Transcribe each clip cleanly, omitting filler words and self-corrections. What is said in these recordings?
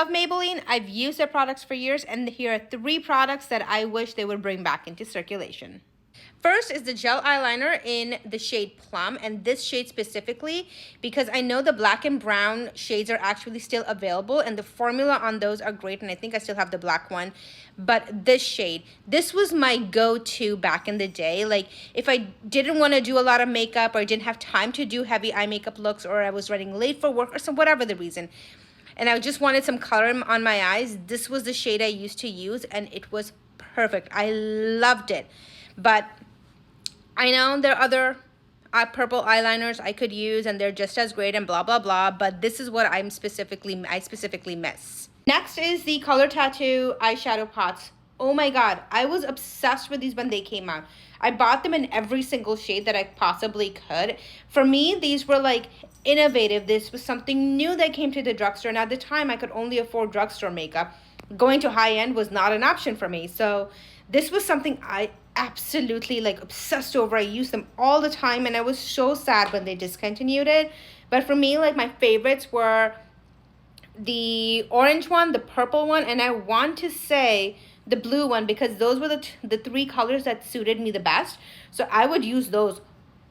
love Maybelline. I've used their products for years, and here are 3 products that I wish they would bring back into circulation. First is the gel eyeliner in the shade Plum, and this shade specifically because I know the black and brown shades are actually still available and the formula on those are great, and I think I still have the black one. But this shade, this was my go-to back in the day. Like if I didn't want to do a lot of makeup or I didn't have time to do heavy eye makeup looks, or I was running late for work or some whatever the reason, and I just wanted some color on my eyes, this was the shade I used to use and it was perfect. I loved it. But I know there are other purple eyeliners I could use and they're just as great and blah, blah, blah, but this is what I specifically miss. Next is the Color Tattoo eyeshadow pots. Oh my God, I was obsessed with these when they came out. I bought them in every single shade that I possibly could. For me, these were like innovative. This was something new that came to the drugstore, and at the time I could only afford drugstore makeup. Going to high end was not an option for me. So this was something I absolutely like obsessed over. I used them all the time and I was so sad when they discontinued it. But for me, like my favorites were the orange one, the purple one, and I want to say the blue one, because those were the 3 colors that suited me the best. So I would use those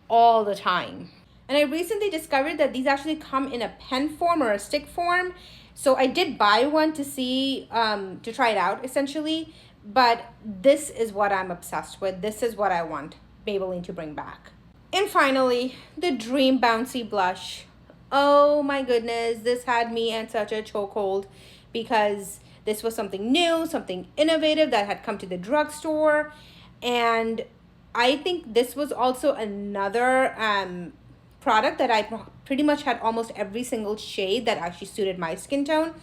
all the time. And I recently discovered that these actually come in a pen form or a stick form. So I did buy one to see, to try it out essentially. But this is what I'm obsessed with. This is what I want Maybelline to bring back. And finally, the Dream Bouncy Blush. Oh my goodness, this had me in such a chokehold because this was something new, something innovative that had come to the drugstore. And I think this was also another product that I pretty much had almost every single shade that actually suited my skin tone.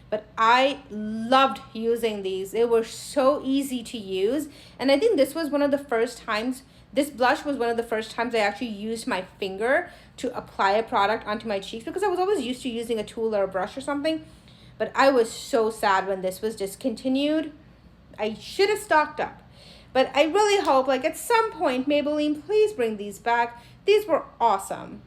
But I loved using these. They were so easy to use. And I think this was one of the first times, this blush was one of the first times I actually used my finger to apply a product onto my cheeks, because I was always used to using a tool or a brush or something. But I was so sad when this was discontinued. I should have stocked up. But I really hope, like at some point, Maybelline, please bring these back. These were awesome.